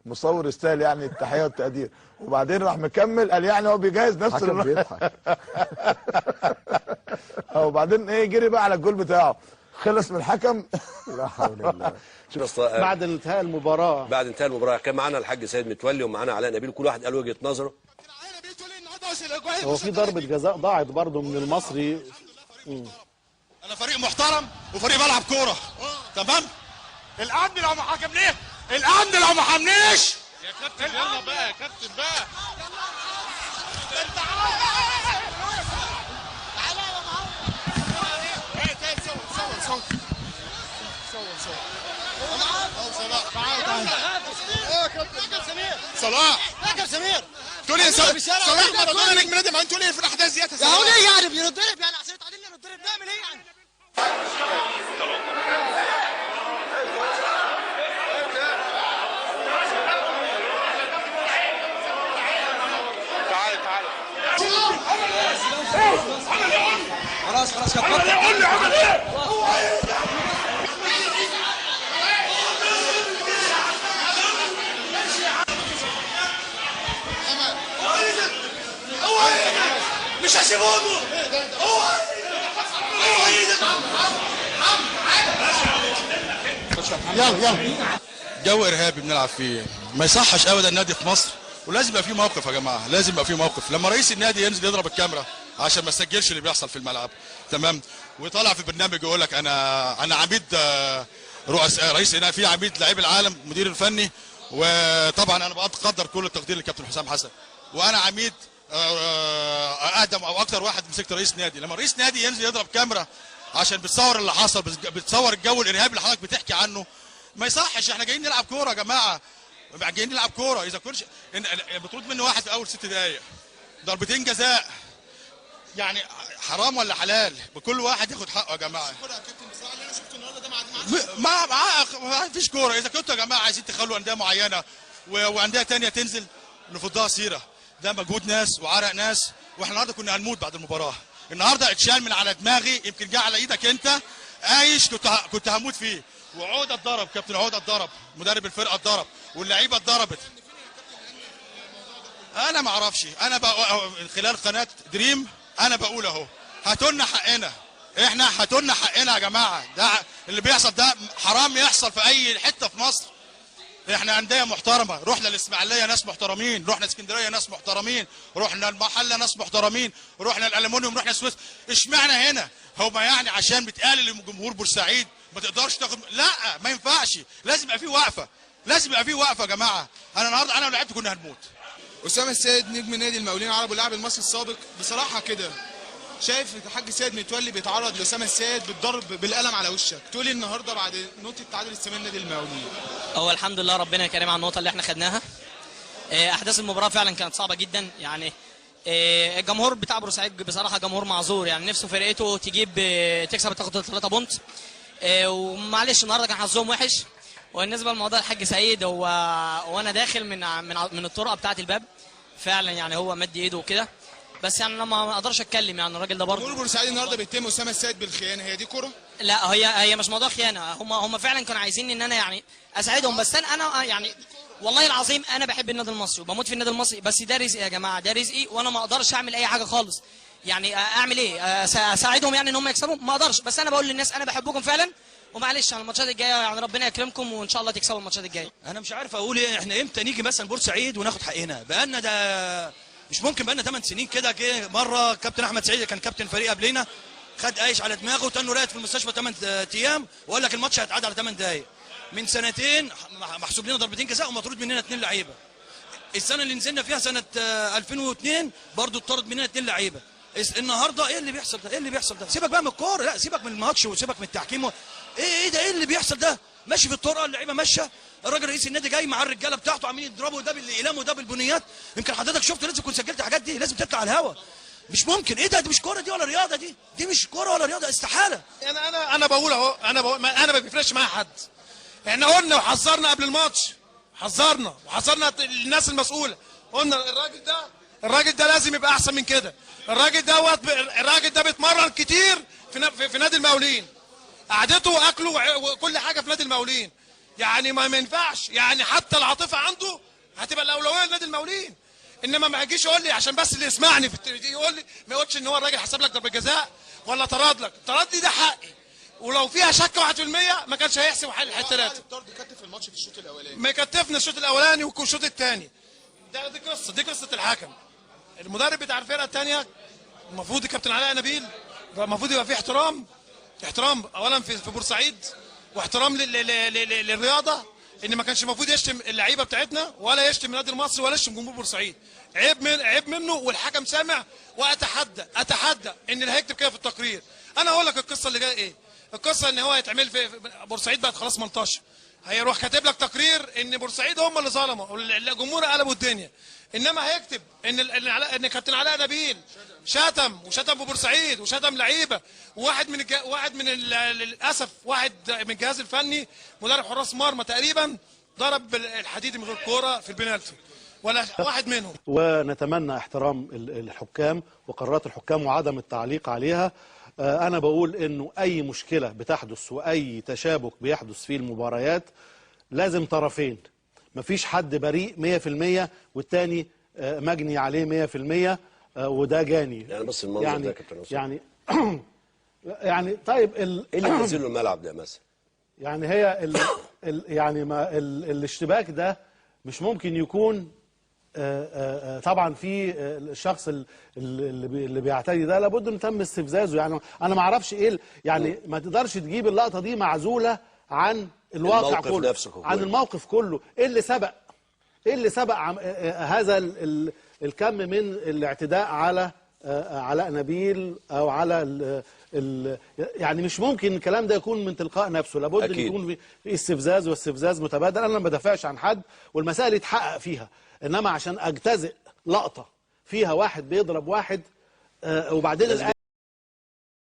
مصور يستاهل يعني التحيه والتقدير. وبعدين راح مكمل قال يعني هو بيجهز نفسه بيضحك. وبعدين ايه جري بقى على الجول بتاعه، خلص من الحكم. لا حول الله. بعد انتهاء المباراه كان معانا الحاج سيد متولي ومعانا علاء نبيل، كل واحد قال وجهه نظره. هو في ضربه جزاء ضاعت برضه من المصري. انا فريق محترم وفريق بلعب كوره تمام. الامن لو ما حكمنيش، الامن لو ما حمنيش يا كابتن. يلا بقى يا كابتن بقى. صلاح تقول لي صلاح مارادونا نجم نادي، ما انتوا ليه في الاحداث ديت يا هو ليه يعني بينضرب يعني عشان تعادلنا نضرب نعمل ايه يعني؟ خلاص قول لي عمل ايه؟ مش هسيبهم. يلا جو ارهابي بنلعب فيه، ما يصحش ابدا النادي في مصر، ولازم يبقى فيه موقف يا جماعه، لازم يبقى فيه موقف. لما رئيس النادي ينزل يضرب الكاميرا عشان ما يسجلش اللي بيحصل في الملعب، تمام، ويطلع في برنامج يقول لك انا عميد رئيس النادي، في عميد لاعبي العالم مدير الفني، وطبعا انا بقدر كل التقدير للكابتن حسام حسن، وانا عميد اقدم او اكتر واحد مسكت رئيس نادي. لما رئيس نادي ينزل يضرب كاميرا عشان بتصور اللي حصل، بتصور الجو الارهابي اللي حضرتك بتحكي عنه، ما يصحش. احنا جايين نلعب كوره يا جماعه، جايين نلعب كوره. اذا كنتش بترد منه واحد في اول 6 دقائق، ضربتين جزاء، يعني حرام ولا حلال؟ بكل واحد ياخد حقه يا جماعه. ما فيش كوره. اذا كنتوا يا جماعه عايزين تخلوا انديه معينه وانديه ثانيه تنزل نفضها سيره، ده مجهود ناس وعرق ناس، واحنا النهارده كنا هنموت بعد المباراه. النهارده اتشال من على دماغي، يمكن جه على ايدك انت عايش، كنت هموت فيه. وعوده اتضرب، كابتن عوده اتضرب، مدرب الفرقه اتضرب، واللعيبه اتضربت. انا ما اعرفش، انا من خلال قناه دريم انا بقول اهو، هاتوا لنا حقنا، احنا هاتوا لنا حقنا يا جماعه. ده اللي بيحصل ده حرام يحصل في اي حته في مصر. احنا انديه محترمه، رحنا الاسماعيليه ناس محترمين، رحنا اسكندريه ناس محترمين، رحنا المحله ناس محترمين، رحنا الالومنيوم، رحنا السويس. اشمعنى هنا؟ هما يعني عشان بتقلل لجمهور بورسعيد ما تقدرش تاخد؟ لا ما ينفعش، لازم يبقى في وقفه، لازم يبقى في وقفه يا جماعه. انا النهارده انا ولعبت كنا هنموت. اسامه السيد نجم نادي المقاولين العرب واللاعب المصري السابق، بصراحه كده شايف الحاج سيد متولي بيتعرض لاسامه السيد بالضرب بالقلم على وشك، تقولي النهارده بعد نقطه التعادل الثمانيه نادي المقاولين؟ هو الحمد لله ربنا كريم على النقطه اللي احنا خدناها. احداث المباراه فعلا كانت صعبه جدا، يعني الجمهور بتاع بورسعيد بصراحه جمهور معذور، يعني نفسه فرقته تكسب تاخد 3 بونت، ومعلش النهارده كان حظهم وحش. وبالنسبه لموضوع الحاج سيد، وانا داخل من الطرقه بتاعه الباب فعلا، يعني هو مد ايده وكده، بس يعني انا ما اقدرش اتكلم، يعني الراجل ده برضه. جمهور بورسعيد النهارده بيتهم اسامه السيد بالخيانه، هي دي كوره؟ لا هي مش موضوع خيانه، هم فعلا كانوا عايزين ان انا يعني اساعدهم، بس انا يعني والله العظيم انا بحب النادي المصري وبموت في النادي المصري، بس ده رزقي يا جماعه، ده رزقي، وانا ما اقدرش اعمل اي حاجه خالص. يعني اعمل ايه؟ اساعدهم يعني ان هم يكسبوا؟ ما اقدرش، بس انا بقول للناس انا بحبكم فعلا، ومعلش على الماتشات الجايه يعني ربنا يكرمكم وان شاء الله تكسبوا الماتشات الجايه. انا مش عارف اقول ايه، احنا امتى نيجي مثلا بورسعيد وناخد حقنا؟ بقالنا ده مش ممكن، بقالنا 8 سنين كده. جه مره كابتن احمد سعيد كان كابتن فريق قبلنا، خد قايش على دماغه وتنه راقد في المستشفى 8 ايام، وقال لك الماتش هيتعاد على 8 دقائق. من سنتين محسوب لنا ضربتين جزاء ومطرود مننا 2 لعيبه. السنه اللي نزلنا فيها سنه 2002 برضو اتطرد مننا 2 لعيبه. النهارده ايه اللي بيحصل ده؟ ايه اللي بيحصل ده؟ سيبك بقى من الكوره، لا سيبك من الماتش وسيبك من التحكيم ايه ده؟ ايه اللي بيحصل ده؟ ماشي في الطرقه، اللعيبه ماشيه، الراجل رئيس النادي جاي مع الرجاله بتاعته عاملين يضربوا ده بالاقلام وده بالبنيات. يمكن حضرتك شفت، لازم تكون سجلت الحاجات دي، لازم تطلع على الهوا. مش ممكن، ايه ده؟ دي مش كوره دي ولا رياضه، دي مش كوره ولا رياضه، استحاله. انا بقول اهو، انا ما بيفرقش معايا حد. احنا قلنا وحذرنا قبل الماتش، حذرنا الناس المسؤوله، قلنا الراجل ده لازم يبقى احسن من كده. الراجل ده بيتمرن كتير في نادي المقاولين، قعدته واكله وكل حاجه في نادي المقاولين. يعني ما ينفعش، يعني حتى العاطفه عنده هتبقى الاولويه لنادي المقاولين. انما ما يجيش يقول لي عشان بس اللي يسمعني يقول لي، ما يقولش ان هو الراجل حسب لك ضربه جزاء ولا طرد لك. الطرد دي ده حقي، ولو فيها شك 1% ما كانش هيحسب الحته 3. الطرد كتف الماتش في الشوط الاولاني، ما يكتفنا الشوط الاولاني والشوط الثاني. دي قصه الحكم. المدرب بتاع الفرقه الثانيه المفروض الكابتن علاء نبيل المفروض يبقى فيه احترام اولا في بورسعيد، واحترام للرياضه، ان ما كانش المفروض يشتم اللعيبه بتاعتنا ولا يشتم النادي المصري ولا يشتم جمهور بورسعيد. عيب منه، والحكم سامع. واتحدى ان اللي هيكتب كده في التقرير. انا هقول لك القصه اللي جايه ايه. القصه ان هو يتعمل في بورسعيد بقت خلاص ملطشه، هيروح كاتب لك تقرير ان بورسعيد هم اللي ظلموا والجمهور قلبوا الدنيا. انما هيكتب ان كابتن علاء نبيل شتم ببورسعيد وشتم لعيبه، واحد من للاسف واحد من الجهاز الفني مدرب حراس مرمى تقريبا ضرب الحديد من غير كوره في البنالتي، ولا واحد منهم. ونتمنى احترام الحكام وقرارات الحكام وعدم التعليق عليها. أنا بقول إنه أي مشكلة بتحدث وأي تشابك بيحدث في المباريات لازم طرفين، مفيش حد بريء 100% والتاني مجني عليه 100%، وده جاني. يعني بس المنظر ده يا كابتن يعني يعني طيب ايه اللي نزل له الملعب ده مثلا؟ يعني هي يعني ما الاشتباك ده مش ممكن يكون طبعا في الشخص اللي بيعتدي ده لابد انه تم استفزازه. يعني انا ما اعرفش ايه يعني ما تقدرش تجيب اللقطه دي معزوله عن الواقع كله، عن الموقف كله. ايه اللي سبق هذا الكم من الاعتداء على علاء نبيل او على يعني مش ممكن الكلام ده يكون من تلقاء نفسه، لابد ان يكون في استفزاز، واستفزاز متبادل. انا ما بدافعش عن حد والمسائل يتحقق فيها، انما عشان اجتزئ لقطه فيها واحد بيضرب واحد وبعدين